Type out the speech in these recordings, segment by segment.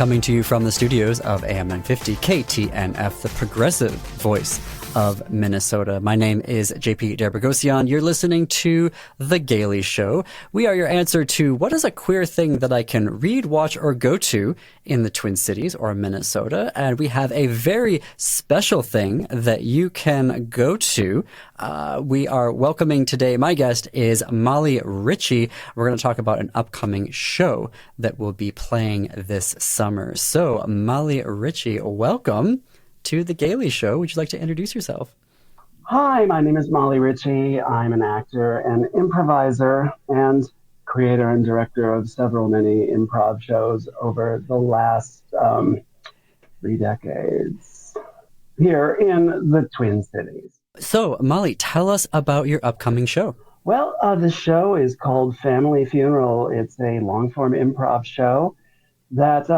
coming to you from the studios of AM 950 KTNF, the progressive voice of Minnesota. My name is JP Derbragosian. You're listening to The Gailey Show. We are your answer to what is a queer thing that I can read, watch, or go to in the Twin Cities or Minnesota. And we have a very special thing that you can go to. We are welcoming today, my guest is Molly Ritchie. We're going to talk about an upcoming show that will be playing this summer. So, Molly Ritchie, welcome to The Gailey Show. Would you like to introduce yourself? Hi, my name is Molly Ritchie. I'm an actor and improviser and creator and director of many improv shows over the last 3 decades here in the Twin Cities. So, Molly, tell us about your upcoming show. Well, the show is called Family Funeral. It's a long-form improv show that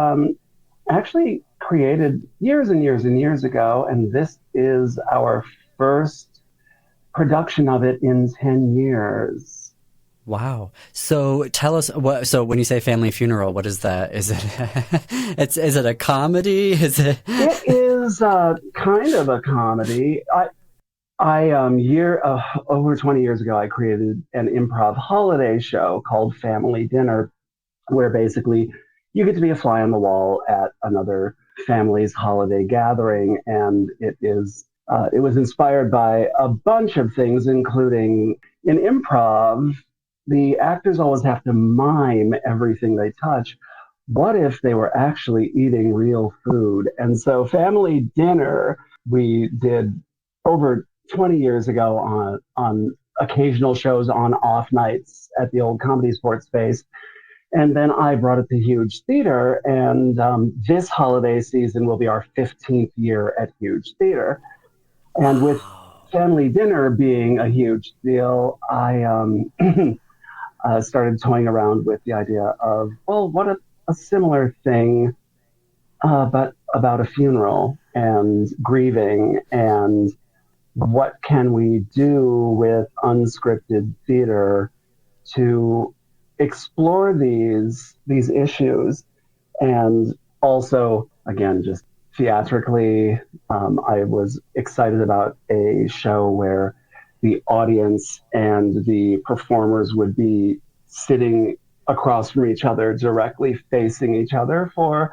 actually created years and years and years ago, and this is our first production of it in 10 years. Wow. So tell us so when you say Family Funeral, what is that? Is it is it a comedy? It is kind of a comedy. Over 20 years ago, I created an improv holiday show called Family Dinner, where basically you get to be a fly on the wall at another family's holiday gathering, and it was inspired by a bunch of things, including in improv, the actors always have to mime everything they touch. What if they were actually eating real food? And so Family Dinner, we did over 20 years ago on occasional shows on off nights at the old Comedy Sports Space. And then I brought it to Huge Theater, and this holiday season will be our 15th year at Huge Theater. And with Family Dinner being a huge deal, I started toying around with the idea of, well, what a similar thing, but about a funeral and grieving, and what can we do with unscripted theater to explore these issues. And also, again, just theatrically, I was excited about a show where the audience and the performers would be sitting across from each other, directly facing each other for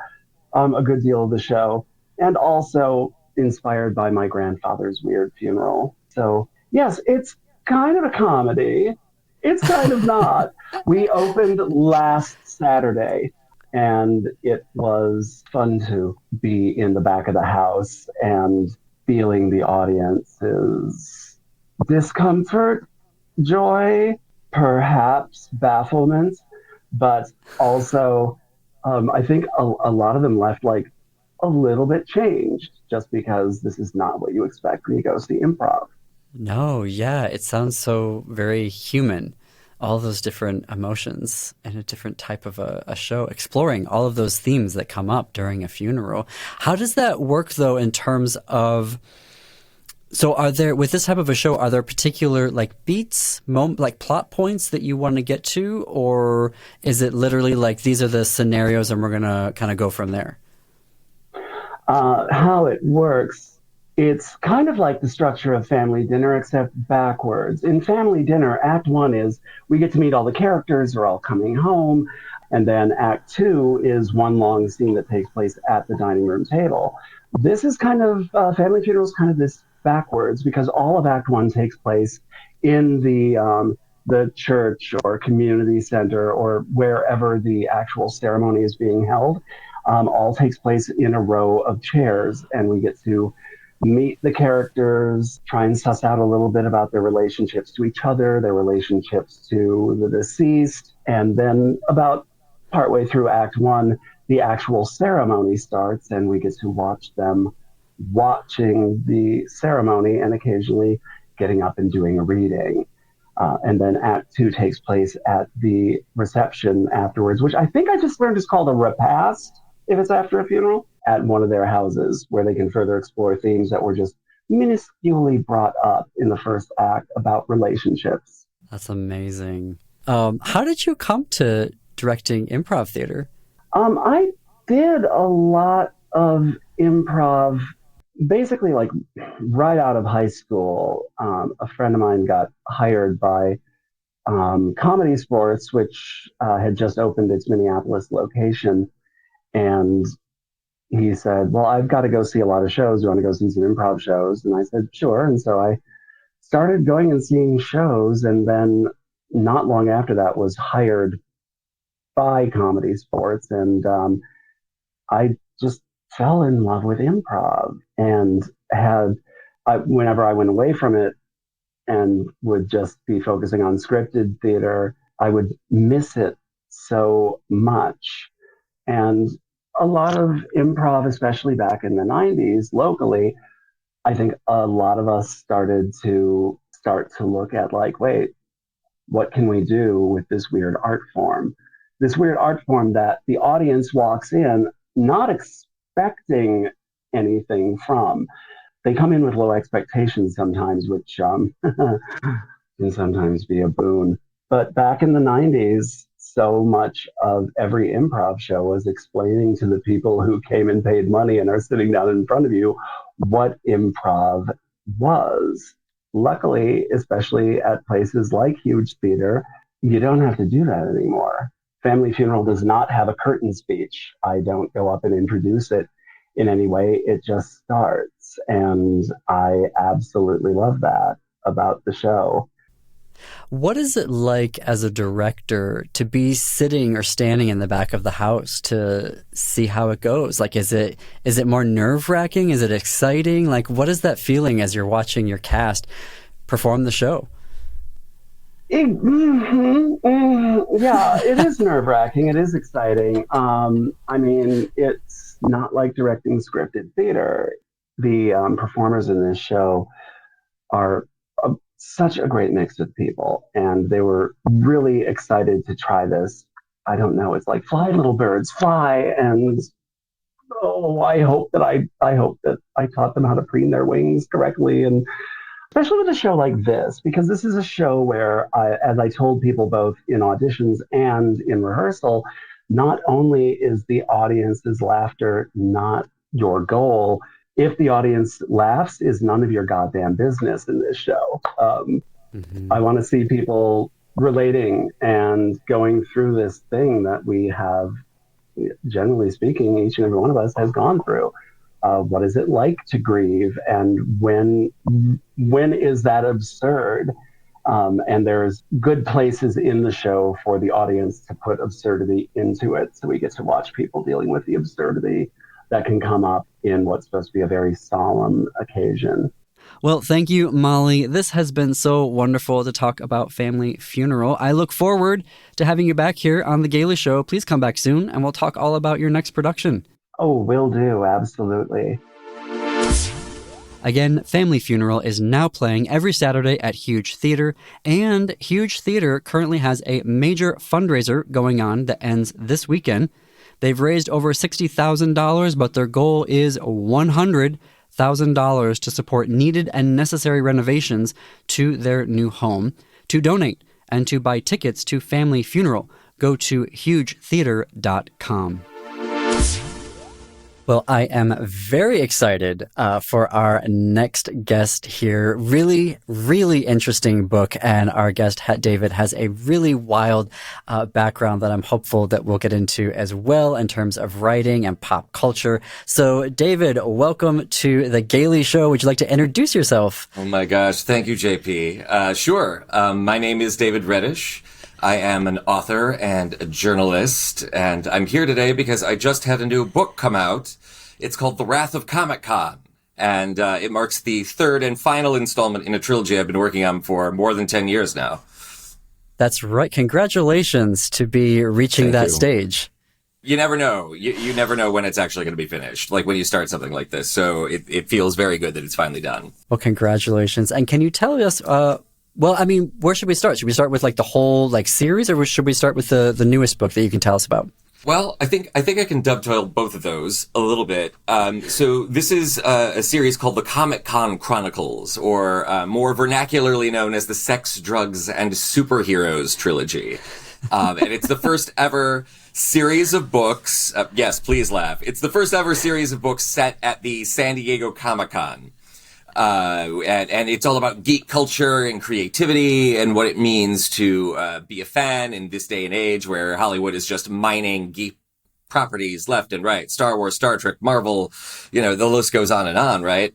a good deal of the show, and also inspired by my grandfather's weird funeral. So yes, it's kind of a comedy. It's kind of not. We opened last Saturday, and it was fun to be in the back of the house and feeling the audience's discomfort, joy, perhaps bafflement, but also I think a lot of them left like a little bit changed, just because this is not what you expect when you go see improv. No, yeah, it sounds so very human. All those different emotions and a different type of a show, exploring all of those themes that come up during a funeral. How does that work, though, in terms of, so with this type of a show, are there particular like beats, like plot points that you want to get to, or is it literally like these are the scenarios and we're going to kind of go from there? How it works, it's kind of like the structure of Family Dinner, except backwards. In Family Dinner, Act 1 is we get to meet all the characters, they're all coming home, and then Act 2 is one long scene that takes place at the dining room table. This is kind of, Family Funeral is kind of this backwards, because all of Act 1 takes place in the church or community center or wherever the actual ceremony is being held. All takes place in a row of chairs, and we get to meet the characters, try and suss out a little bit about their relationships to each other, their relationships to the deceased, and then about partway through Act 1, the actual ceremony starts, and we get to watch them watching the ceremony and occasionally getting up and doing a reading. And then Act 2 takes place at the reception afterwards, which I think I just learned is called a repast, if it's after a funeral, at one of their houses, where they can further explore themes that were just minusculely brought up in the first act about relationships. That's amazing. How did you come to directing improv theater? I did a lot of improv, basically like right out of high school. A friend of mine got hired by Comedy Sports, which had just opened its Minneapolis location. And he said, "Well, I've got to go see a lot of shows. You want to go see some improv shows?" And I said, "Sure." And so I started going and seeing shows. And then not long after that was hired by Comedy Sports. And I just fell in love with improv and whenever I went away from it and would just be focusing on scripted theater, I would miss it so much. And a lot of improv, especially back in the 90s locally, I think a lot of us start to look at like, wait, what can we do with this weird art form? This weird art form that the audience walks in not expecting anything from. They come in with low expectations sometimes, which can sometimes be a boon. But back in the 90s, so much of every improv show was explaining to the people who came and paid money and are sitting down in front of you what improv was. Luckily, especially at places like Huge Theater, you don't have to do that anymore. Family Funeral does not have a curtain speech. I don't go up and introduce it in any way. It just starts. And I absolutely love that about the show. What is it like as a director to be sitting or standing in the back of the house to see how it goes? Like, is it more nerve-wracking? Is it exciting? Like, what is that feeling as you're watching your cast perform the show? Yeah, it is nerve-wracking. It is exciting. I mean, it's not like directing scripted theater. The performers in this show are such a great mix of people, and they were really excited to try this. I don't know. It's like fly, little birds, fly, and I hope that I taught them how to preen their wings correctly, and especially with a show like this, because this is a show where, as I told people both in auditions and in rehearsal, not only is the audience's laughter not your goal, if the audience laughs, is none of your goddamn business in this show. I want to see people relating and going through this thing that we have, generally speaking, each and every one of us has gone through. What is it like to grieve, and when is that absurd? And there's good places in the show for the audience to put absurdity into it, so we get to watch people dealing with the absurdity that can come up in what's supposed to be a very solemn occasion. Well, thank you, Molly. This has been so wonderful to talk about Family Funeral. I look forward to having you back here on The Gailey Show. Please come back soon, and we'll talk all about your next production. Oh, will do. Absolutely. Again, Family Funeral is now playing every Saturday at Huge Theater, and Huge Theater currently has a major fundraiser going on that ends this weekend. They've raised over $60,000, but their goal is $100,000 to support needed and necessary renovations to their new home. To donate and to buy tickets to Family Funeral, go to hugetheater.com. Well, I am very excited for our next guest here. Really, really interesting book. And our guest, David, has a really wild background that I'm hopeful that we'll get into as well in terms of writing and pop culture. So, David, welcome to The Gailey Show. Would you like to introduce yourself? Oh, my gosh. Thank you, JP. Sure. My name is David Reddish. I am an author and a journalist, and I'm here today because I just had a new book come out. It's called The Wrath of Comic-Con, and it marks the third and final installment in a trilogy I've been working on for more than 10 years now. That's right. Congratulations to be reaching that stage. You never know. You never know when it's actually going to be finished, like when you start something like this. So it feels very good that it's finally done. Well, congratulations. And can you tell us... well, I mean, where should we start? Should we start with like the whole like series, or should we start with the newest book that you can tell us about? Well, I think I can dovetail both of those a little bit. So this is a series called the Comic-Con Chronicles, or more vernacularly known as the Sex, Drugs, and Superheroes trilogy. And it's the first ever series of books. Yes, please laugh. It's the first ever series of books set at the San Diego Comic-Con. And it's all about geek culture and creativity and what it means to be a fan in this day and age where Hollywood is just mining geek properties left and right. Star Wars, Star Trek, Marvel, the list goes on, right?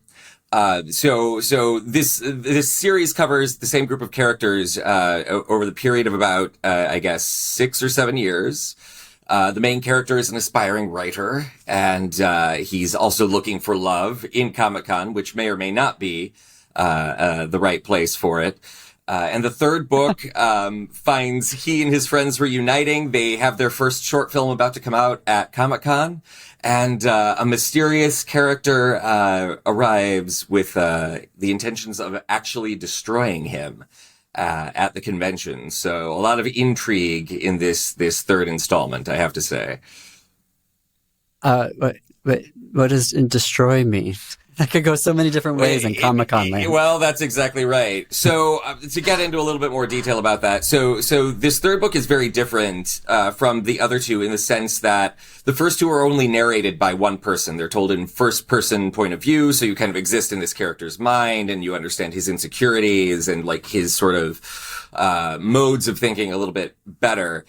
So this series covers the same group of characters, over the period of about, 6 or 7 years. The main character is an aspiring writer, and he's also looking for love in Comic-Con, which may or may not be the right place for it. And the third book finds he and his friends reuniting. They have their first short film about to come out at Comic-Con, and a mysterious character arrives with the intentions of actually destroying him at the convention. So a lot of intrigue in this third installment, I have to say. What does destroy mean? That could go so many different ways in Comic-Con land. Well, that's exactly right. So to get into a little bit more detail about that, so this third book is very different from the other two in the sense that the first two are only narrated by one person. They're told in first-person point of view, so you kind of exist in this character's mind and you understand his insecurities and like his sort of modes of thinking a little bit better.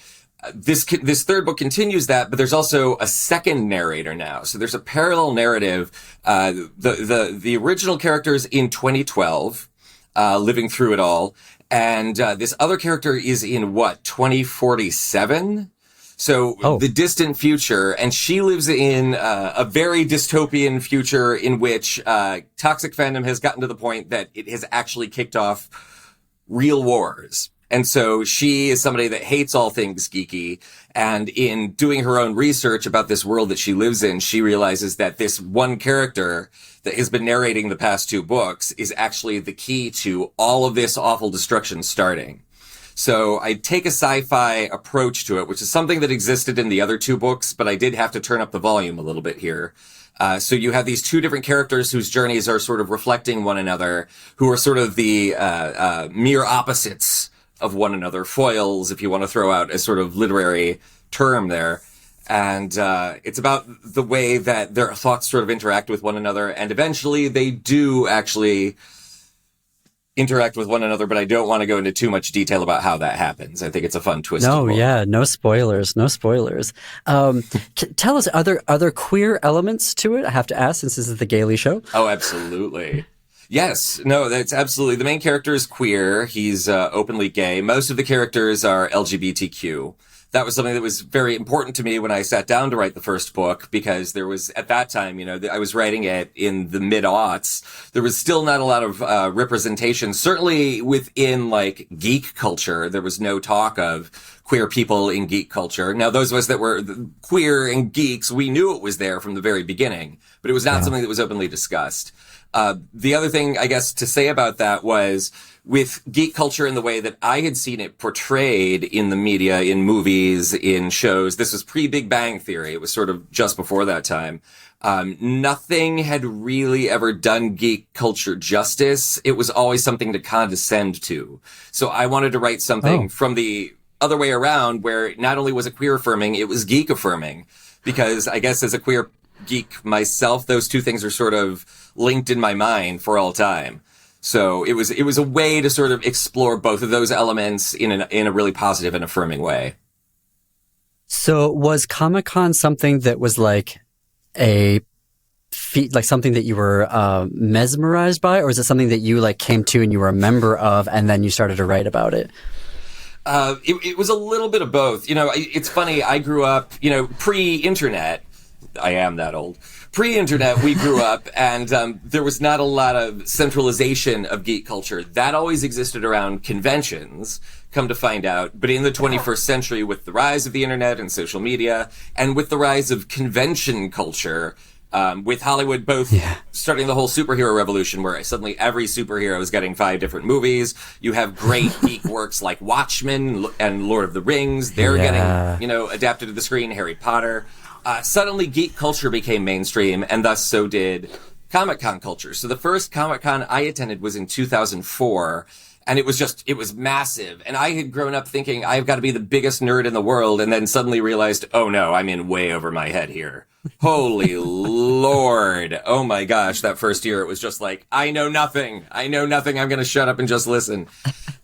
This third book continues that, but there's also a second narrator now. So there's a parallel narrative. The original character's in 2012, living through it all. And, this other character is in 2047? So the distant future, and she lives in, a very dystopian future in which, toxic fandom has gotten to the point that it has actually kicked off real wars. And so she is somebody that hates all things geeky. And in doing her own research about this world that she lives in, she realizes that this one character that has been narrating the past two books is actually the key to all of this awful destruction starting. So I take a sci-fi approach to it, which is something that existed in the other two books, but I did have to turn up the volume a little bit here. So you have these two different characters whose journeys are sort of reflecting one another, who are sort of the mere opposites of one another, foils, if you want to throw out a sort of literary term there. And it's about the way that their thoughts sort of interact with one another, and eventually they do actually interact with one another, but I don't want to go into too much detail about how that happens. I think it's a fun twist. No, yeah, no spoilers. Tell us, other queer elements to it? I have to ask, since this is the Gailey Show. Oh, absolutely. Yes, no, that's absolutely. The main character is queer. He's openly gay. Most of the characters are LGBTQ. That was something that was very important to me when I sat down to write the first book, because there was, at that time, I was writing it in the mid-aughts. There was still not a lot of representation. Certainly within, like, geek culture, there was no talk of queer people in geek culture. Now, those of us that were queer and geeks, we knew it was there from the very beginning, but it was not something that was openly discussed. The other thing, I guess, to say about that was, with geek culture in the way that I had seen it portrayed in the media, in movies, in shows, this was pre-Big Bang Theory. It was sort of just before that time. Nothing had really ever done geek culture justice. It was always something to condescend to. So I wanted to write something from the other way around, where not only was it queer affirming, it was geek affirming. Because I guess as a queer geek myself, those two things are sort of linked in my mind for all time. So it was a way to sort of explore both of those elements in a really positive and affirming way. So was Comic-Con something that was like a feat, like something that you were mesmerized by, or is it something that you like came to and you were a member of and then you started to write about it? It was a little bit of both. It's funny. I grew up, pre-internet. I am that old. Pre-internet, we grew up, and there was not a lot of centralization of geek culture. That always existed around conventions, come to find out. But in the 21st century, with the rise of the internet and social media, and with the rise of convention culture, with Hollywood both starting the whole superhero revolution, where suddenly every superhero is getting 5 different movies. You have great geek works like Watchmen and Lord of the Rings. They're getting, adapted to the screen, Harry Potter. Suddenly geek culture became mainstream, and thus so did Comic-Con culture. So the first Comic-Con I attended was in 2004, And it was massive. And I had grown up thinking I've got to be the biggest nerd in the world, and then suddenly realized, oh no, I'm in way over my head here. Holy Lord. Oh my gosh. That first year, it was just like, I know nothing. I'm going to shut up and just listen.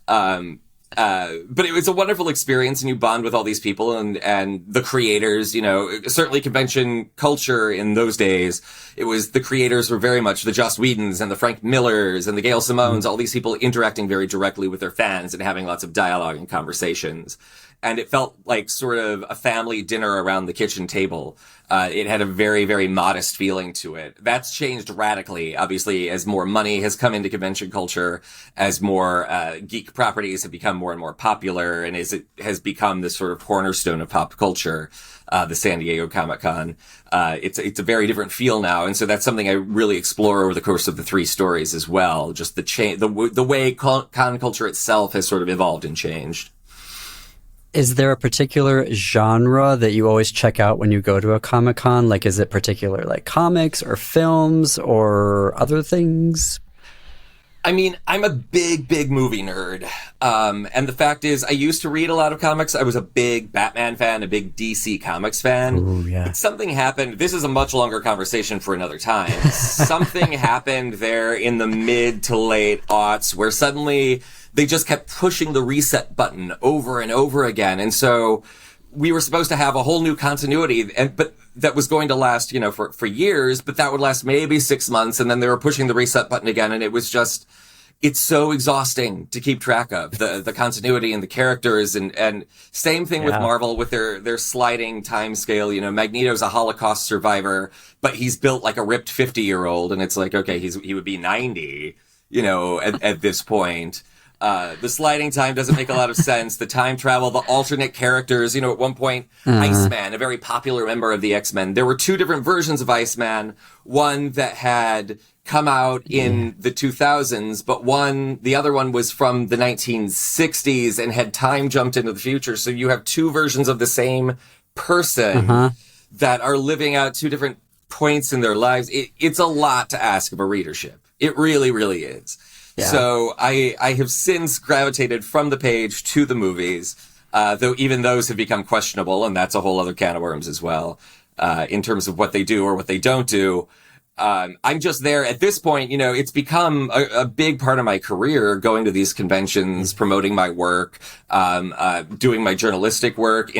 But it was a wonderful experience, and you bond with all these people and the creators, certainly convention culture in those days. It was the creators were very much the Joss Whedons and the Frank Millers and the Gail Simones, all these people interacting very directly with their fans and having lots of dialogue and conversations. And it felt like sort of a family dinner around the kitchen table. It had a very, very modest feeling to it. That's changed radically, obviously, as more money has come into convention culture, as more geek properties have become more and more popular, and as it has become this sort of cornerstone of pop culture, the San Diego Comic-Con. It's a very different feel now, and so that's something I really explore over the course of the 3 stories as well. Just the way con culture itself has sort of evolved and changed. Is there a particular genre that you always check out when you go to a Comic-Con? Like, is it particular, like comics or films or other things? I mean, I'm a big, big movie nerd. And the fact is, I used to read a lot of comics. I was a big Batman fan, a big DC Comics fan. Ooh, yeah. But something happened. This is a much longer conversation for another time. Something happened there in the mid to late aughts where suddenly they just kept pushing the reset button over and over again. And so we were supposed to have a whole new continuity, but that was going to last, for years, but that would last maybe 6 months. And then they were pushing the reset button again. And it was just, it's so exhausting to keep track of the continuity and the characters. And same thing with Marvel with their sliding time scale. Magneto's a Holocaust survivor, but he's built like a ripped 50-year-old. And it's like, okay, he would be 90, at this point. The sliding time doesn't make a lot of sense. The time travel, the alternate characters, at one point, Iceman, a very popular member of the X-Men. There were 2 different versions of Iceman. One that had come out in the 2000s, but the other one was from the 1960s and had time jumped into the future. So you have 2 versions of the same person that are living out 2 different points in their lives. It's a lot to ask of a readership. It really, really is. Yeah. So I have since gravitated from the page to the movies, though even those have become questionable, and that's a whole other can of worms as well, in terms of what they do or what they don't do. I'm just there at this point, it's become a big part of my career, going to these conventions, promoting my work, doing my journalistic work,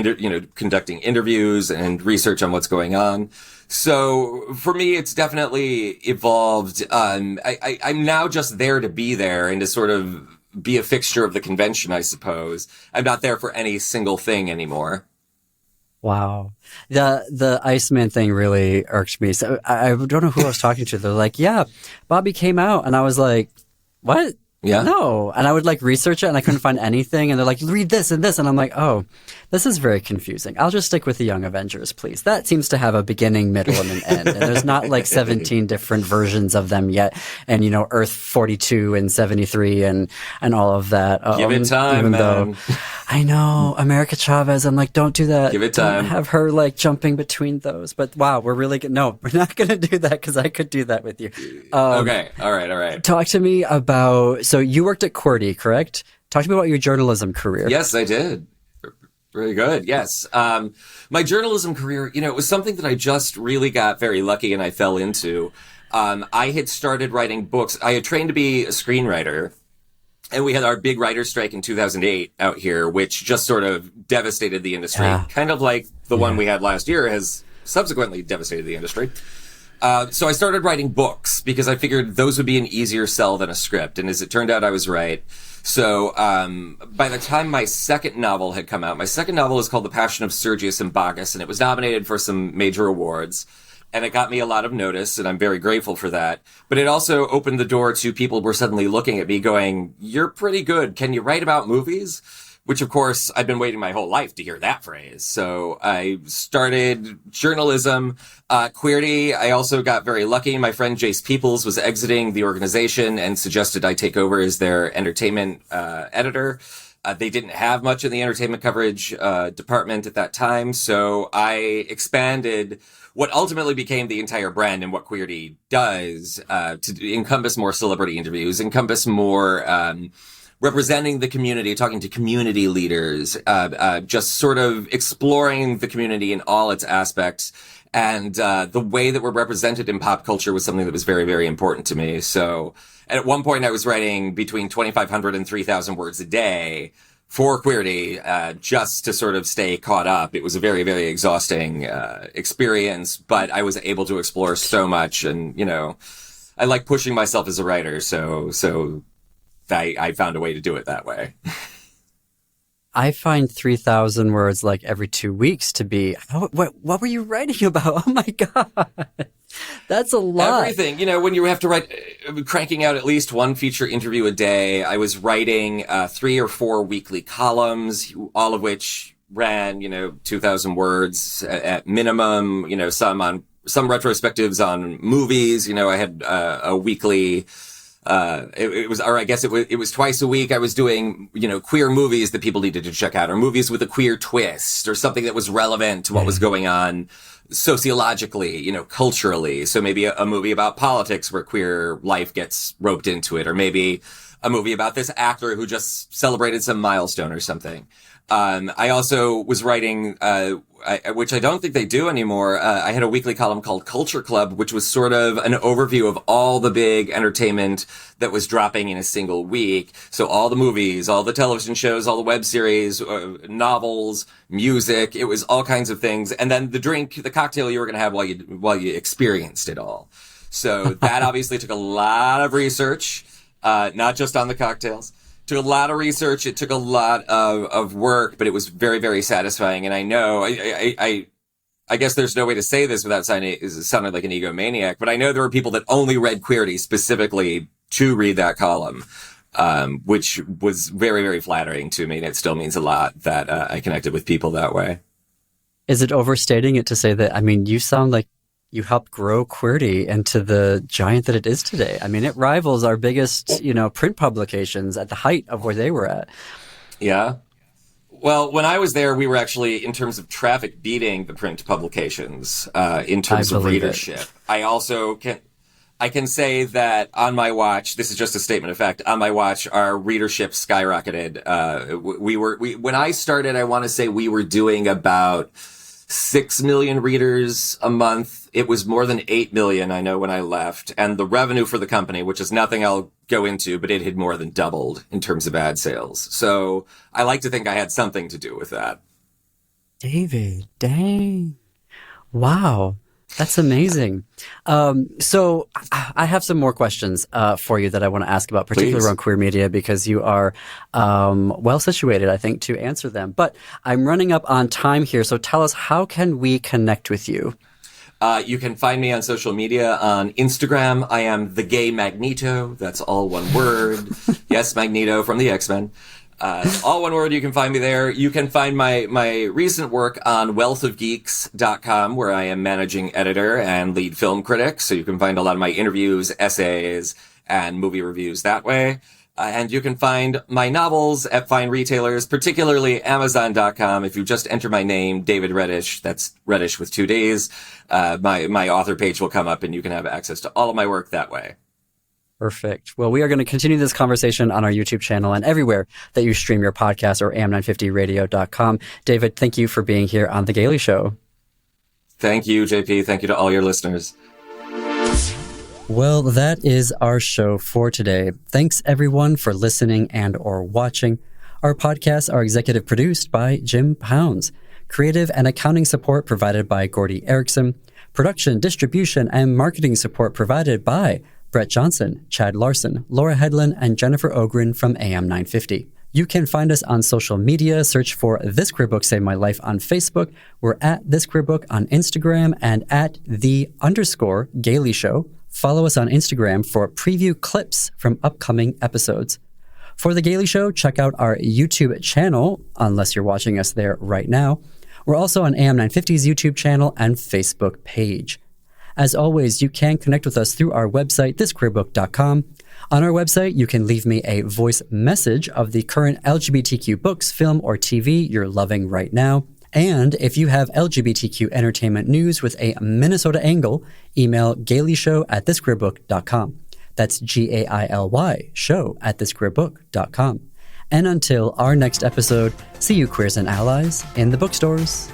conducting interviews and research on what's going on. So for me, it's definitely evolved. I'm now just there to be there and to sort of be a fixture of the convention, I suppose. I'm not there for any single thing anymore. Wow. The Iceman thing really irked me. So I don't know who I was talking to. They're like, yeah, Bobby came out. And I was like, what? Yeah. No. And I would research it and I couldn't find anything. And they're like, read this and this. And I'm like, oh, this is very confusing. I'll just stick with the Young Avengers, please. That seems to have a beginning, middle, and an end. And there's not 17 different versions of them yet. And, Earth 42 and 73 and all of that. Give it time, man. I know. America Chavez. I'm like, don't do that. Give it time. Don't have her jumping between those. But wow, we're really good. No, we're not going to do that because I could do that with you. Okay. All right. Talk to me about, so you worked at QWERTY, correct? Talk to me about your journalism career. Yes, I did. Very good. Yes. My journalism career, it was something that I just really got very lucky and I fell into. I had started writing books. I had trained to be a screenwriter. And we had our big writer's strike in 2008 out here, which just sort of devastated the industry. Yeah. Kind of like the one we had last year has subsequently devastated the industry. So I started writing books because I figured those would be an easier sell than a script. And as it turned out, I was right. So by the time my second novel had come out, my second novel is called The Passion of Sergius and Bacchus, and it was nominated for some major awards. And it got me a lot of notice, and I'm very grateful for that. But it also opened the door to people who were suddenly looking at me going, you're pretty good. Can you write about movies? Which, of course, I've been waiting my whole life to hear that phrase. So I started journalism. QWERTY, I also got very lucky. My friend Jace Peoples was exiting the organization and suggested I take over as their entertainment editor. They didn't have much in the entertainment coverage department at that time. So I expanded what ultimately became the entire brand and what QWERTY does to encompass more celebrity interviews, encompass more representing the community, talking to community leaders, just sort of exploring the community in all its aspects. And the way that we're represented in pop culture was something that was very, very important to me. So at one point I was writing between 2,500 and 3,000 words a day for Queerty, just to sort of stay caught up. It was a very, very exhausting experience, but I was able to explore so much. And, you know, I like pushing myself as a writer. So I found a way to do it that way. I find 3,000 words like every 2 weeks to be, what were you writing about? Oh my God. That's a lot. Everything. You know, when you have to write, cranking out at least one feature interview a day, I was writing 3 or 4 weekly columns, all of which ran, 2,000 words at minimum, some retrospectives on movies. I had a weekly, it was twice a week. I was doing, queer movies that people needed to check out, or movies with a queer twist, or something that was relevant to what was going on sociologically, culturally. So maybe a movie about politics where queer life gets roped into it, or maybe a movie about this actor who just celebrated some milestone or something. I also was writing, which I don't think they do anymore. I had a weekly column called Culture Club, which was sort of an overview of all the big entertainment that was dropping in a single week. So all the movies, all the television shows, all the web series, novels, music. It was all kinds of things. And then the cocktail you were going to have while you experienced it all. So that obviously took a lot of research, not just on the cocktails. Took a lot of research. It took a lot of work, but it was very, very satisfying. And I know, I guess there's no way to say this without sounding like an egomaniac, but I know there were people that only read Queerty specifically to read that column, which was very, very flattering to me. And it still means a lot that I connected with people that way. Is it overstating it to say that, you sound like you helped grow Queerty into the giant that it is today? It rivals our biggest, print publications at the height of where they were at. Yeah. Well, when I was there, we were actually, in terms of traffic, beating the print publications, in terms of readership. I can say that on my watch, this is just a statement of fact, on my watch, our readership skyrocketed. When I started, I want to say we were doing about 6 million readers a month. It was more than 8 million, I know, when I left. And the revenue for the company, which is nothing I'll go into, but it had more than doubled in terms of ad sales. So I like to think I had something to do with that. David, dang. Wow. That's amazing. So I have some more questions for you that I want to ask about, particularly around queer media, because you are well situated, I think, to answer them. But I'm running up on time here, so tell us, how can we connect with you? You can find me on social media. On Instagram, I am the Gay Magneto. That's all one word. Yes, Magneto from the X-Men. All one word. You can find me there. You can find my recent work on wealthofgeeks.com, where I am managing editor and lead film critic. So you can find a lot of my interviews, essays, and movie reviews that way. And you can find my novels at fine retailers, particularly Amazon.com. If you just enter my name, David Reddish, that's Reddish with 2 Ds, my author page will come up and you can have access to all of my work that way. Perfect. Well, we are going to continue this conversation on our YouTube channel and everywhere that you stream your podcast, or am950radio.com. David, thank you for being here on The Gaily Show. Thank you, JP. Thank you to all your listeners. Well, that is our show for today. Thanks everyone for listening and or watching. Our podcasts are executive produced by Jim Pounds. Creative and accounting support provided by Gordy Erickson. Production, distribution, and marketing support provided by Brett Johnson, Chad Larson, Laura Headland, and Jennifer Ogren from AM950. You can find us on social media. Search for This Queer Book Saved My Life on Facebook. We're at This Queer Book on Instagram and at _Gaily Show. Follow us on Instagram for preview clips from upcoming episodes. For The Gaily Show, check out our YouTube channel, unless you're watching us there right now. We're also on AM950's YouTube channel and Facebook page. As always, you can connect with us through our website, thisqueerbook.com. On our website, you can leave me a voice message of the current LGBTQ books, film, or TV you're loving right now. And if you have LGBTQ entertainment news with a Minnesota angle, email gailyshow@thisqueerbook.com. That's GAILY show@thisqueerbook.com. And until our next episode, see you queers and allies in the bookstores.